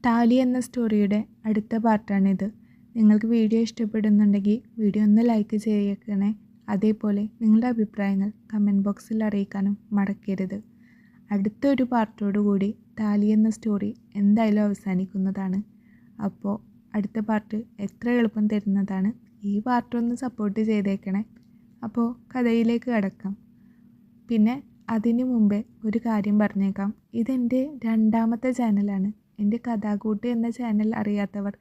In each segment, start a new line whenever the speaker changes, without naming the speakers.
താലി എന്ന സ്റ്റോറിയുടെ അടുത്ത പാർട്ടാണിത്. നിങ്ങൾക്ക് വീഡിയോ ഇഷ്ടപ്പെടുന്നുണ്ടെങ്കിൽ വീഡിയോ ഒന്ന് ലൈക്ക് ചെയ്യണേ. അതേപോലെ നിങ്ങളുടെ അഭിപ്രായങ്ങൾ കമൻറ്റ് ബോക്സിൽ അറിയിക്കാനും മറക്കരുത്. അടുത്തൊരു പാർട്ടോടുകൂടി താലി എന്ന സ്റ്റോറി എന്തായാലും അവസാനിക്കുന്നതാണ്. അപ്പോൾ അടുത്ത പാർട്ട് എത്ര എളുപ്പം തരുന്നതാണ്. ഈ പാർട്ടൊന്ന് സപ്പോർട്ട് ചെയ്തേക്കണേ. അപ്പോൾ കഥയിലേക്ക് കടക്കാം. പിന്നെ അതിനു മുമ്പേ ഒരു കാര്യം പറഞ്ഞേക്കാം. ഇതെൻ്റെ രണ്ടാമത്തെ ചാനലാണ്. എൻ്റെ കഥാകൂട്ട് എന്ന ചാനൽ അറിയാത്തവർ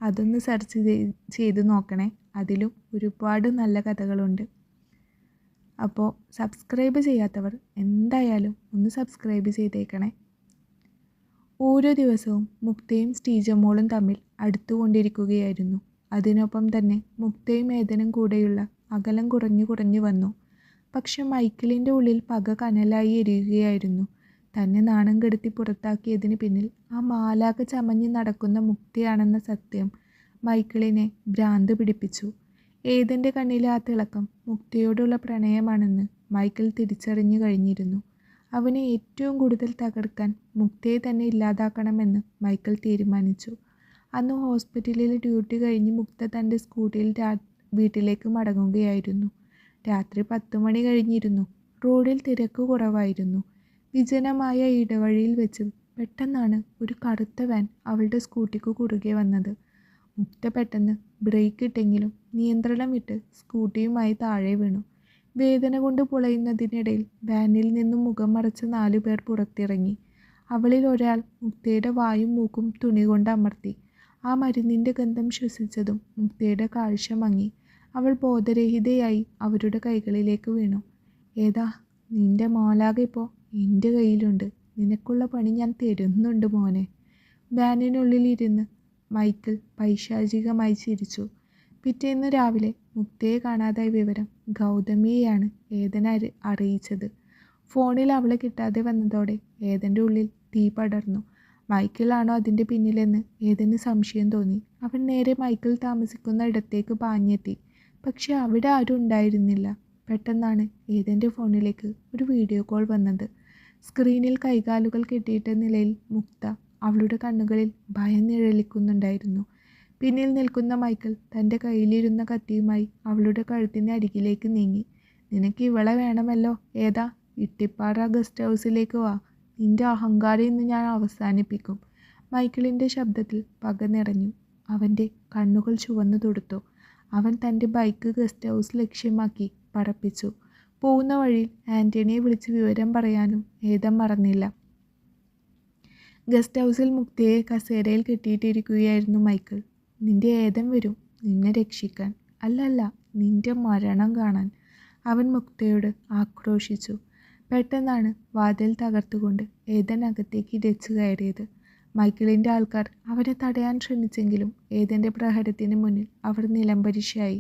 അതൊന്ന് സെർച്ച് ചെയ്ത് നോക്കണേ. അതിലും ഒരുപാട് നല്ല കഥകളുണ്ട്. അപ്പോൾ സബ്സ്ക്രൈബ് ചെയ്യാത്തവർ എന്തായാലും ഒന്ന് സബ്സ്ക്രൈബ് ചെയ്തേക്കണേ. ഓരോ ദിവസവും മുക്തയും സ്റ്റീജമ്മോളും തമ്മിൽ അടുത്തുകൊണ്ടിരിക്കുകയായിരുന്നു. അതിനൊപ്പം തന്നെ മുക്തയും ഏതനും കൂടെയുള്ള അകലം കുറഞ്ഞു വന്നു. പക്ഷെ മൈക്കിളിൻ്റെ ഉള്ളിൽ പക കനലായി എരിയുകയായിരുന്നു. തന്നെ നാണം കെടുത്തി പുറത്താക്കിയതിന് പിന്നിൽ ആ മാലാഖ ചമഞ്ഞ് നടക്കുന്ന മുക്തയാണെന്ന സത്യം മൈക്കിളിനെ ഭ്രാന്ത് പിടിപ്പിച്ചു. ഏതൻ്റെ കണ്ണിലെ ആ തിളക്കം മുക്തയോടുള്ള പ്രണയമാണെന്ന് മൈക്കിൾ തിരിച്ചറിഞ്ഞു കഴിഞ്ഞിരുന്നു. അവനെ ഏറ്റവും കൂടുതൽ തകർക്കാൻ മുക്തയെ തന്നെ ഇല്ലാതാക്കണമെന്ന് മൈക്കിൾ തീരുമാനിച്ചു. അന്ന് ഹോസ്പിറ്റലിൽ ഡ്യൂട്ടി കഴിഞ്ഞ് മുക്ത തൻ്റെ സ്കൂട്ടിയിൽ വീട്ടിലേക്ക് മടങ്ങുകയായിരുന്നു. രാത്രി 10 മണി കഴിഞ്ഞിരുന്നു. റോഡിൽ തിരക്ക് കുറവായിരുന്നു. വിജനമായ ഇടവഴിയിൽ വെച്ച് പെട്ടെന്നാണ് ഒരു കറുത്ത വാൻ അവളുടെ സ്കൂട്ടിക്ക് കുറുകെ വന്നത്. മുക്ത പെട്ടെന്ന് ബ്രേക്ക് ഇട്ടെങ്കിലും നിയന്ത്രണം വിട്ട് സ്കൂട്ടിയുമായി താഴെ വീണു. വേദന കൊണ്ട് പുളയുന്നതിനിടയിൽ വാനിൽ നിന്നും മുഖം മറച്ച 4 പേർ പുറത്തിറങ്ങി. അവളിൽ ഒരാൾ മുക്തയുടെ വായും മൂക്കും തുണി കൊണ്ട് അമർത്തി. ആ മരുന്നിൻ്റെ ഗന്ധം ശ്വസിച്ചതും മുക്തയുടെ കാഴ്ച മങ്ങി. അവൾ ബോധരഹിതയായി അവരുടെ കൈകളിലേക്ക് വീണു. ഏതാ, നിന്റെ മാലാഖ ഇപ്പോൾ എൻ്റെ കയ്യിലുണ്ട്. നിനക്കുള്ള പണി ഞാൻ തരുന്നുണ്ട് മോനെ. വാനിനുള്ളിലിരുന്ന് മൈക്കിൾ പൈശാചികമായി ചിരിച്ചു. പിറ്റേന്ന് രാവിലെ മുക്തയെ കാണാതായ വിവരം ഗൗതമിയെയാണ് ഏതൻ അറിയിച്ചത്. ഫോണിൽ അവളെ കിട്ടാതെ വന്നതോടെ ഏതൻ്റെ ഉള്ളിൽ തീ പടർന്നു. മൈക്കിളാണോ അതിൻ്റെ പിന്നിലെന്ന് ഏതന് സംശയം തോന്നി. അവൻ നേരെ മൈക്കിൾ താമസിക്കുന്ന ഇടത്തേക്ക് പാഞ്ഞെത്തി. പക്ഷെ അവിടെ ആരും ഉണ്ടായിരുന്നില്ല. പെട്ടെന്നാണ് ഏതൻ്റെ ഫോണിലേക്ക് ഒരു വീഡിയോ കോൾ വന്നത്. സ്ക്രീനിൽ കൈകാലുകൾ കെട്ടിയിട്ട നിലയിൽ മുക്ത. അവളുടെ കണ്ണുകളിൽ ഭയം നിഴലിക്കുന്നുണ്ടായിരുന്നു. പിന്നിൽ നിൽക്കുന്ന മൈക്കിൾ തൻ്റെ കയ്യിലിരുന്ന കത്തിയുമായി അവളുടെ കഴുത്തിന് അരികിലേക്ക് നീങ്ങി. നിനക്ക് ഇവളെ വേണമല്ലോ. ഏതാ, ഇട്ടിപ്പാറ ഗസ്റ്റ് ഹൗസിലേക്ക് വാ. നിന്റെ അഹങ്കാരം ഇന്ന് ഞാൻ അവസാനിപ്പിക്കും. മൈക്കിളിൻ്റെ ശബ്ദത്തിൽ പക നിറഞ്ഞു. അവൻ്റെ കണ്ണുകൾ ചുവന്നു തൊടുത്തു. അവൻ തൻ്റെ ബൈക്ക് ഗസ്റ്റ് ഹൗസ് ലക്ഷ്യമാക്കി പറപ്പിച്ചു. പോകുന്ന വഴിയിൽ ആൻ്റണിയെ വിളിച്ച് വിവരം പറയാനും ഏതൻ മറന്നില്ല. ഗസ്റ്റ് ഹൗസിൽ മുക്തയെ കസേരയിൽ കെട്ടിയിട്ടിരിക്കുകയായിരുന്നു മൈക്കിൾ. നിന്റെ ഏതൻ വരും നിന്നെ രക്ഷിക്കാൻ, അല്ലല്ല നിന്റെ മരണം കാണാൻ, അവൻ മുക്തയോട് ആക്രോശിച്ചു. പെട്ടെന്നാണ് വാതിൽ തകർത്തുകൊണ്ട് ഏതൻ അകത്തേക്ക് ഇരച്ചു കയറിയത്. മൈക്കിളിൻ്റെ ആൾക്കാർ അവരെ തടയാൻ ശ്രമിച്ചെങ്കിലും ഏതൻ്റെ പ്രഹരത്തിന് മുന്നിൽ അവർ നിലംപരിശായി.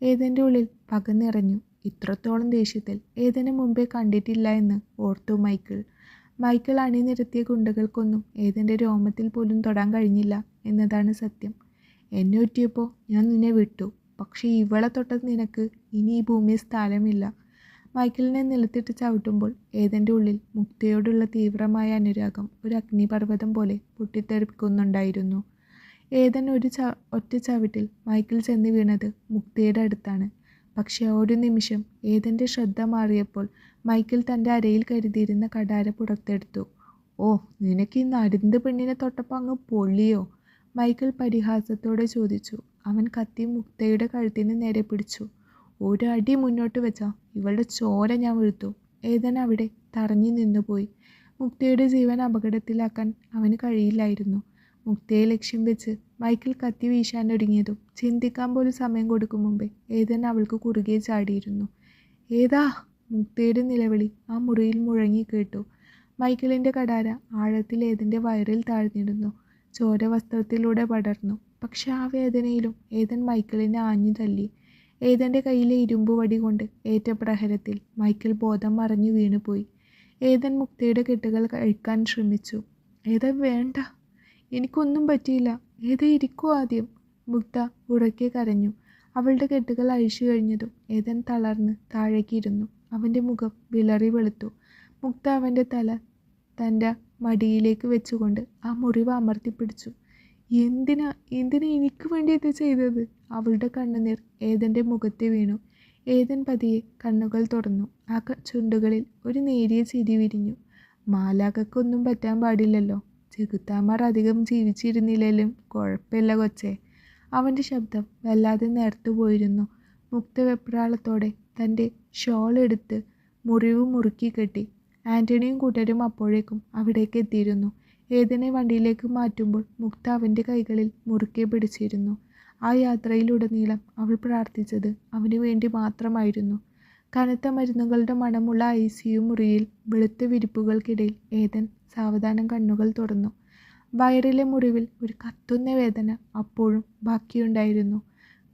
ഏതൻ്റെ ഉള്ളിൽ പക നിറഞ്ഞു. ഇത്രത്തോളം ദേഷ്യത്തിൽ ഏതന് മുമ്പേ കണ്ടിട്ടില്ല എന്ന് ഓർത്തു മൈക്കിൾ. മൈക്കിൾ അണിനിരത്തിയ ഗുണ്ടകൾക്കൊന്നും ഏതൻ്റെ രോമത്തിൽ പോലും തൊടാൻ കഴിഞ്ഞില്ല എന്നതാണ് സത്യം. എന്നെ ഒറ്റിയപ്പോൾ ഞാൻ നിന്നെ വിട്ടു. പക്ഷേ ഇവളെ തൊട്ടത് നിനക്ക് ഇനി ഈ ഭൂമിയിൽ സ്ഥലമില്ല. മൈക്കിളിനെ നിലത്തിട്ട് ചവിട്ടുമ്പോൾ ഏതൻ്റെ ഉള്ളിൽ മുക്തയോടുള്ള തീവ്രമായ അനുരാഗം ഒരു അഗ്നിപർവ്വതം പോലെ പൊട്ടിത്തെറിക്കുന്നുണ്ടായിരുന്നു. ഏതൻ ഒറ്റ ചവിട്ടിൽ മൈക്കിൾ ചെന്ന് വീണത് മുക്തയുടെ അടുത്താണ്. പക്ഷേ ഒരു നിമിഷം ഏതൻ്റെ ശ്രദ്ധ മാറിയപ്പോൾ മൈക്കിൾ തൻ്റെ അരയിൽ കരുതിയിരുന്ന കഠാര പുറത്തെടുത്തു. ഓ, നിനക്ക് ഈ നരുന്ത് പെണ്ണിനെ തൊട്ടപ്പോൾ അങ്ങ് പൊള്ളിയോ? മൈക്കിൾ പരിഹാസത്തോടെ ചോദിച്ചു. അവൻ കത്തി മുക്തയുടെ കഴുത്തിന് നേരെ പിടിച്ചു. ഒരടി മുന്നോട്ട് വെച്ചാൽ ഇവളുടെ ചോര ഞാൻ വീഴ്ത്തും. ഏതൻ അവിടെ തറഞ്ഞു നിന്നുപോയി. മുക്തയുടെ ജീവൻ അപകടത്തിലാക്കാൻ അവന് കഴിയില്ലായിരുന്നു. മുക്തയെ ലക്ഷ്യം വെച്ച് മൈക്കിൾ കത്തി വീശാനൊരുങ്ങിയതും ചിന്തിക്കാൻ പോലും സമയം കൊടുക്കും മുമ്പേ ഏതൻ അവൾക്ക് കുറുകെ ചാടിയിരുന്നു. ഏതാ, മുക്തയുടെ നിലവിളി ആ മുറിയിൽ മുഴങ്ങി കേട്ടു. മൈക്കിളിൻ്റെ കഠാര ആഴത്തിൽ ഏതൻ്റെ വയറിൽ താഴ്ന്നിരുന്നു. ചോര വസ്ത്രത്തിലൂടെ പടർന്നു. പക്ഷെ ആ വേദനയിലും ഏതൻ മൈക്കിളിനെ ആഞ്ഞു തല്ലി. ഏതൻ്റെ കയ്യിലെ ഇരുമ്പ് വടി കൊണ്ട് ഏറ്റ പ്രഹരത്തിൽ മൈക്കിൾ ബോധം മറഞ്ഞു വീണുപോയി. ഏതൻ മുക്തയുടെ കെട്ടുകൾ കഴിക്കാൻ ശ്രമിച്ചു. ഏതൻ, വേണ്ട, എനിക്കൊന്നും പറ്റിയില്ല. ഏതൻ ഇരിക്കൂ ആദ്യം. മുക്ത ഉറക്കെ കരഞ്ഞു. അവളുടെ കെട്ടുകൾ അഴിച്ചു കഴിഞ്ഞതും ഏതൻ തളർന്ന് താഴേക്കിരുന്നു. അവൻ്റെ മുഖം വിളറി വെളുത്തു. മുക്ത അവൻ്റെ തല തൻ്റെ മടിയിലേക്ക് വെച്ചുകൊണ്ട് ആ മുറിവ് അമർത്തിപ്പിടിച്ചു. എന്തിനാ എന്തിനാ എനിക്ക് വേണ്ടി ഇത് ചെയ്തത്? അവളുടെ കണ്ണുനീർ ഏതൻ്റെ മുഖത്ത് വീണു. ഏതൻ പതിയെ കണ്ണുകൾ തുറന്നു. ആ ചുണ്ടുകളിൽ ഒരു നേരിയ ചിരി വിരിഞ്ഞു. മാലാഖക്കൊന്നും പറ്റാൻ പാടില്ലല്ലോ. ചെകുത്താന്മാർ അധികം ജീവിച്ചിരുന്നില്ലേലും കുഴപ്പമില്ല കൊച്ചേ. അവൻ്റെ ശബ്ദം വല്ലാതെ നേർത്തു പോയിരുന്നു. മുക്ത വെപ്രാളത്തോടെ തൻ്റെ ഷോൾ എടുത്ത് മുറിവ് മുറുക്കി കെട്ടി. ആൻ്റണിയും കൂട്ടരും അപ്പോഴേക്കും അവിടേക്ക് എത്തിയിരുന്നു. ഏതനെ വണ്ടിയിലേക്ക് മാറ്റുമ്പോൾ മുക്ത അവൻ്റെ കൈകളിൽ മുറുക്കെ പിടിച്ചിരുന്നു. ആ യാത്രയിലുടനീളം അവൾ പ്രാർത്ഥിച്ചത് അവന് വേണ്ടി മാത്രമായിരുന്നു. കനത്ത മരുന്നുകളുടെ മണമുള്ള ICU മുറിയിൽ വെളുത്ത വിരിപ്പുകൾക്കിടയിൽ ഏതൻ സാവധാനം കണ്ണുകൾ തുറന്നു. വയറിലെ മുറിവിൽ ഒരു കത്തുന്ന വേദന അപ്പോഴും ബാക്കിയുണ്ടായിരുന്നു.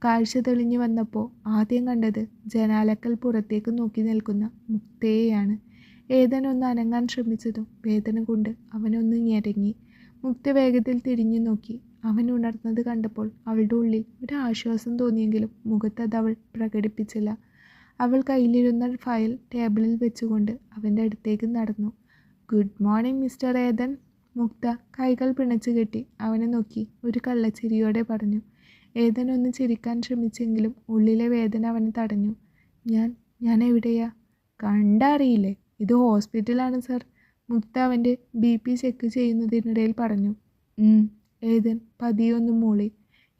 കാഴ്ച തെളിഞ്ഞു വന്നപ്പോൾ ആദ്യം കണ്ടത് ജനാലക്കൽ പുറത്തേക്ക് നോക്കി നിൽക്കുന്ന മുക്തയെയാണ്. ഏതൻ ഒന്ന് അനങ്ങാൻ ശ്രമിച്ചതും വേദന കൊണ്ട് അവനൊന്ന് ഞെരങ്ങി. മുക്ത വേഗത്തിൽ തിരിഞ്ഞു നോക്കി. അവൻ ഉണർന്നത് കണ്ടപ്പോൾ അവളുടെ ഉള്ളിൽ ഒരു ആശ്വാസം തോന്നിയെങ്കിലും മുഖത്തത് അവൾ പ്രകടിപ്പിച്ചില്ല. അവൾ കയ്യിലിരുന്ന ഫയൽ ടേബിളിൽ വെച്ചുകൊണ്ട് അവൻ്റെ അടുത്തേക്ക് നടന്നു. ഗുഡ് മോർണിംഗ് മിസ്റ്റർ ഏതൻ. മുക്ത കൈകൾ പിണച്ചു കെട്ടി അവനെ നോക്കി ഒരു കള്ളച്ചിരിയോടെ പറഞ്ഞു. ഏതൻ ഒന്ന് ചിരിക്കാൻ ശ്രമിച്ചെങ്കിലും ഉള്ളിലെ വേദന അവനെ തടഞ്ഞു. ഞാൻ എവിടെയാ? കണ്ടറിയില്ലേ? ഇത് ഹോസ്പിറ്റലാണ് സർ. മുക്ത അവൻ്റെ BP ചെക്ക് ചെയ്യുന്നതിനിടയിൽ പറഞ്ഞു. ഏതൻ പതിയൊന്ന് മൂളി.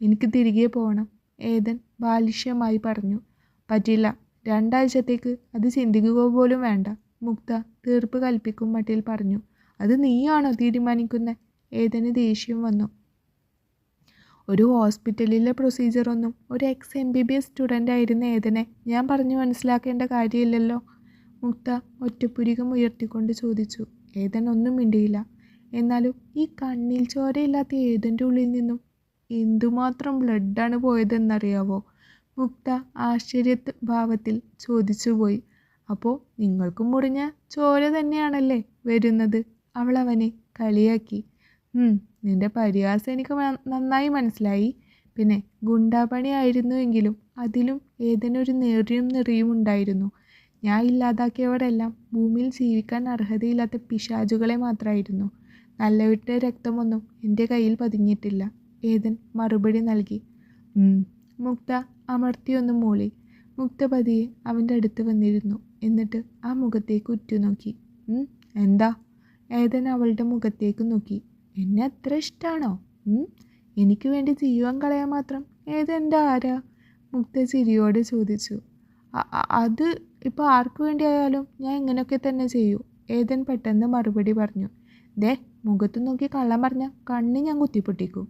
എനിക്ക് തിരികെ പോകണം, ഏതൻ ബാലിഷ്യമായി പറഞ്ഞു. പറ്റില്ല, 2 ആഴ്ചത്തേക്ക് അത് ചിന്തിക്കുക പോലും വേണ്ട, മുക്ത തീർപ്പ് കൽപ്പിക്കും മട്ടിൽ പറഞ്ഞു. അത് നീയാണോ തീരുമാനിക്കുന്നത്? ഏതന് ദേഷ്യം വന്നു. ഒരു ഹോസ്പിറ്റലിലെ പ്രൊസീജിയറൊന്നും ഒരു MBBS സ്റ്റുഡൻ്റ് ആയിരുന്ന ഏതനെ ഞാൻ പറഞ്ഞു മനസ്സിലാക്കേണ്ട കാര്യമില്ലല്ലോ. മുക്ത ഒറ്റപ്പുരികം ഉയർത്തിക്കൊണ്ട് ചോദിച്ചു. ഏതൻ ഒന്നും മിണ്ടിയില്ല. എന്നാലും ഈ കണ്ണിൽ ചോരയില്ലാത്ത ഏതൻ്റെ ഉള്ളിൽ നിന്നും എന്തുമാത്രം ബ്ലഡാണ് പോയതെന്നറിയാവോ? മുക്ത ആശ്ചര്യഭാവത്തിൽ ചോദിച്ചുപോയി. അപ്പോൾ നിങ്ങൾക്കും മുറിഞ്ഞ ചോര തന്നെയാണല്ലേ വരുന്നത്? അവൾ അവനെ കളിയാക്കി. നിന്റെ പരിഹാസം എനിക്ക് നന്നായി മനസ്സിലായി. പിന്നെ ഗുണ്ടാപണി ആയിരുന്നുവെങ്കിലും അതിലും ഏതെനൊരു നേറിയും നിറയും ഉണ്ടായിരുന്നു. ഞാൻ ഇല്ലാതാക്കിയവരെല്ലാം ഭൂമിയിൽ ജീവിക്കാൻ അർഹതയില്ലാത്ത പിശാചുകളെ മാത്രമായിരുന്നു. നല്ലവരുടെ രക്തമൊന്നും എൻ്റെ കയ്യിൽ പതിഞ്ഞിട്ടില്ല, ഏതൻ മറുപടി നൽകി. മുക്ത അമർത്തിയൊന്ന് മൂളി. മുക്ത പതിയെ അവൻ്റെ അടുത്ത് വന്നിരുന്നു. എന്നിട്ട് ആ മുഖത്തേക്ക് ഉറ്റുനോക്കി. എന്താ? ഏതൻ അവളുടെ മുഖത്തേക്ക് നോക്കി. എന്നെ അത്ര ഇഷ്ടമാണോ? എനിക്ക് വേണ്ടി ജീവൻ കളയാൻ മാത്രം ഏതെൻ്റെ ആരാ? മുക്ത ചിരിയോടെ ചോദിച്ചു. അത് ഇപ്പോൾ ആർക്കു വേണ്ടിയായാലും ഞാൻ ഇങ്ങനെയൊക്കെ തന്നെ ചെയ്യൂ, ഏതൻ പെട്ടെന്ന് മറുപടി പറഞ്ഞു. മുഖത്ത് നോക്കി കള്ളം പറഞ്ഞ കണ്ണ് ഞാൻ കുത്തിപ്പൊട്ടിക്കും.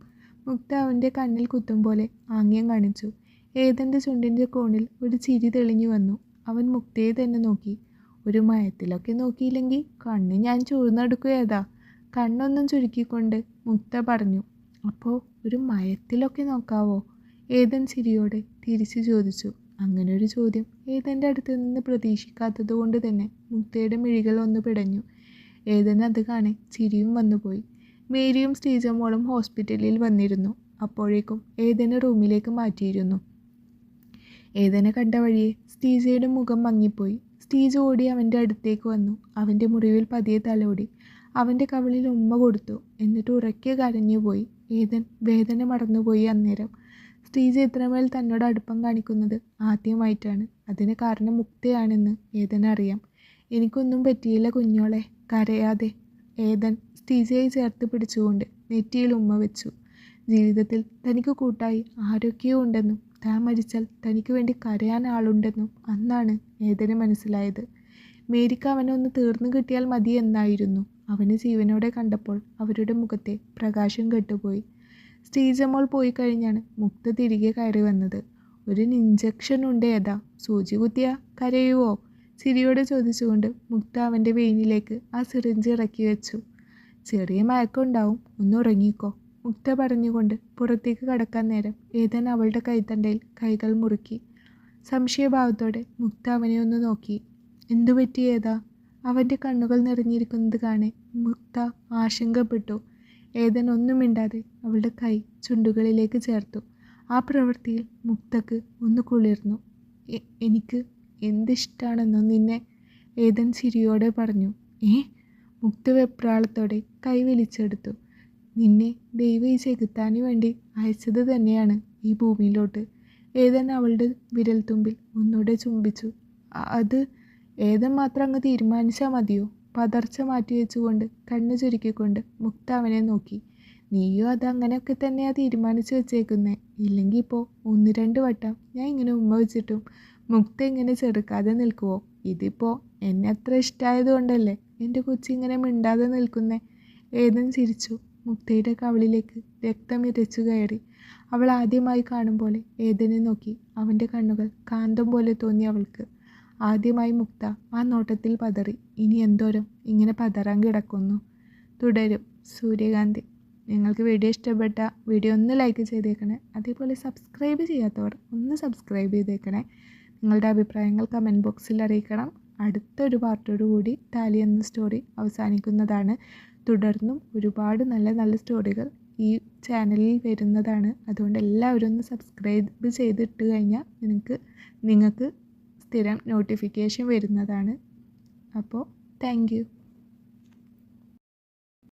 മുക്ത അവൻ്റെ കണ്ണിൽ കുത്തും പോലെ ആംഗ്യം കാണിച്ചു. ഏതൻ്റെ ചുണ്ടിൻ്റെ കോണിൽ ഒരു ചിരി തെളിഞ്ഞു വന്നു. അവൻ മുക്തയെ തന്നെ നോക്കി. ഒരു മയത്തിലൊക്കെ നോക്കിയില്ലെങ്കിൽ കണ്ണ് ഞാൻ ചൂഴ്ന്നെടുക്കുകയതാ. കണ്ണൊന്നും ചുരുക്കിക്കൊണ്ട് മുക്ത പറഞ്ഞു. അപ്പോൾ ഒരു മയത്തിലൊക്കെ നോക്കാവോ? ഏതൻ ചിരിയോടെ തിരിച്ചു ചോദിച്ചു. അങ്ങനെ ഒരു ചോദ്യം ഏതൻ്റെ അടുത്ത് നിന്ന് പ്രതീക്ഷിക്കാത്തത് കൊണ്ട് തന്നെ മുക്തയുടെ മിഴികൾ ഒന്ന് പിടഞ്ഞു. ഏതന് അത് കാണെ ചിരിയും വന്നുപോയി. മേരിയും സ്റ്റീജമോളും ഹോസ്പിറ്റലിൽ വന്നിരുന്നു. അപ്പോഴേക്കും ഏതന് റൂമിലേക്ക് മാറ്റിയിരുന്നു. ഏതനെ കണ്ട വഴിയെ സ്റ്റീജയുടെ മുഖം മങ്ങിപ്പോയി. സ്റ്റീജ് ഓടി അവൻ്റെ അടുത്തേക്ക് വന്നു. അവൻ്റെ മുറിവിൽ പതിയെ തലോടി. അവൻ്റെ കവിളിൽ ഉമ്മ കൊടുത്തു. എന്നിട്ട് ഉറക്കെ കരഞ്ഞുപോയി. ഏതൻ വേദന മറന്നുപോയി. അന്നേരം സ്റ്റീജ് ഇത്രമേൽ തന്നോട് അടുപ്പം കാണിക്കുന്നത് ആദ്യമായിട്ടാണ്. അതിന് കാരണം മുക്തയാണെന്ന് ഏതനറിയാം. എനിക്കൊന്നും പറ്റിയില്ല കുഞ്ഞോളെ, കരയാതെ. ഏതൻ സ്റ്റീജയെ ചേർത്ത് പിടിച്ചുകൊണ്ട് നെറ്റിയിൽ ഉമ്മ വെച്ചു. ജീവിതത്തിൽ തനിക്ക് കൂട്ടായി ആരൊക്കെയോ ഉണ്ടെന്നും താൻ മരിച്ചാൽ തനിക്ക് വേണ്ടി കരയാൻ ആളുണ്ടെന്നും അന്നാണ് ഏതന് മനസ്സിലായത്. മേരിക്ക് അവനൊന്ന് തീർന്നു കിട്ടിയാൽ മതി എന്നായിരുന്നു. അവന് ജീവനോടെ കണ്ടപ്പോൾ അവരുടെ മുഖത്തെ പ്രകാശം കെട്ടുപോയി. സ്റ്റീജമോൾ പോയി കഴിഞ്ഞാണ് മുക്ത തിരികെ കയറി വന്നത്. ഒരു ഇഞ്ചക്ഷൻ ഉണ്ട് ഏതാ? സൂചി കുത്തിയാ കരയുവോ? ചിരിയോടെ ചോദിച്ചുകൊണ്ട് മുക്ത അവൻ്റെ വെയിനിലേക്ക് ആ സിറിഞ്ച് ഇറക്കി വെച്ചു. ചെറിയ മയക്കമുണ്ടാവും, ഒന്ന് ഉറങ്ങിക്കോ, മുക്ത പറഞ്ഞുകൊണ്ട് പുറത്തേക്ക് കടക്കാൻ നേരം ഏതൻ അവളുടെ കൈത്തണ്ടയിൽ കൈകൾ മുറുക്കി. സംശയഭാവത്തോടെ മുക്ത അവനെ ഒന്ന് നോക്കി. എന്തു പറ്റിയേതാ? അവൻ്റെ കണ്ണുകൾ നിറഞ്ഞിരിക്കുന്നത് കാണെ മുക്ത ആശങ്കപ്പെട്ടു. ഏതൻ ഒന്നും മിണ്ടാതെ അവളുടെ കൈ ചുണ്ടുകളിലേക്ക് ചേർത്തു. ആ പ്രവൃത്തിയിൽ മുക്തക്ക് ഒന്ന് കുളിർന്നു. എനിക്ക് എന്തിഷ്ടാണെന്നോ നിന്നെ, ഏതൻ ചിരിയോടെ പറഞ്ഞു. മുക്ത വെപ്രാളത്തോടെ കൈ വലിച്ചെടുത്തു. നിന്നെ ദൈവം ഈ ചെകുത്താന് വേണ്ടി അയച്ചത് തന്നെയാണ് ഈ ഭൂമിയിലോട്ട്. ഏതൻ അവളുടെ വിരൽത്തുമ്പിൽ ഒന്നുകൂടെ ചുംബിച്ചു. അത് ഏതൻ മാത്രം അങ്ങ് തീരുമാനിച്ചാൽ മതിയോ? പതർച്ച മാറ്റി വെച്ചുകൊണ്ട് കണ്ണു ചുരുക്കിക്കൊണ്ട് മുക്ത അവനെ നോക്കി. നീയോ അത് അങ്ങനെയൊക്കെ തന്നെയാ തീരുമാനിച്ചു വെച്ചേക്കുന്നേ. ഇല്ലെങ്കിൽ ഇപ്പോൾ 1-2 വട്ടം ഞാൻ ഇങ്ങനെ ഉമ്മ വെച്ചിട്ടും മുക്ത ഇങ്ങനെ ചെറുക്കാതെ നിൽക്കുവോ? ഇതിപ്പോൾ എന്നെ അത്ര ഇഷ്ടമായത് കൊണ്ടല്ലേ എൻ്റെ കൊച്ചിങ്ങനെ മിണ്ടാതെ നിൽക്കുന്നേ. ഏതൻ ചിരിച്ചു. മുക്തയുടെ കവിളിലേക്ക് രക്തം ഇരച്ചു കയറി. അവൾ ആദ്യമായി കാണും പോലെ ഏതനെ നോക്കി. അവൻ്റെ കണ്ണുകൾ കാന്തം പോലെ തോന്നി അവൾക്ക്. ആദ്യമായി മുക്ത ആ നോട്ടത്തിൽ പതറി. ഇനി എന്തോരം ഇങ്ങനെ പതറാൻ കിടക്കുന്നു. തുടരും. സൂര്യകാന്തി. നിങ്ങൾക്ക് വീഡിയോ ഇഷ്ടപ്പെട്ട വീഡിയോ ഒന്ന് ലൈക്ക് ചെയ്തേക്കണേ. അതേപോലെ സബ്സ്ക്രൈബ് ചെയ്യാത്തവർ ഒന്ന് സബ്സ്ക്രൈബ് ചെയ്തേക്കണേ. നിങ്ങളുടെ അഭിപ്രായങ്ങൾ കമൻറ്റ് ബോക്സിൽ അറിയിക്കണം. അടുത്തൊരു പാർട്ടോടുകൂടി താലി എന്ന സ്റ്റോറി അവസാനിക്കുന്നതാണ്. തുടർന്നും ഒരുപാട് നല്ല നല്ല സ്റ്റോറികൾ ഈ ചാനലിൽ വരുന്നതാണ്. അതുകൊണ്ട് എല്ലാവരും ഒന്ന് സബ്സ്ക്രൈബ് ചെയ്തിട്ട് കഴിഞ്ഞാൽ നിങ്ങൾക്ക് സ്ഥിരം നോട്ടിഫിക്കേഷൻ വരുന്നതാണ്. അപ്പോൾ താങ്ക് യു.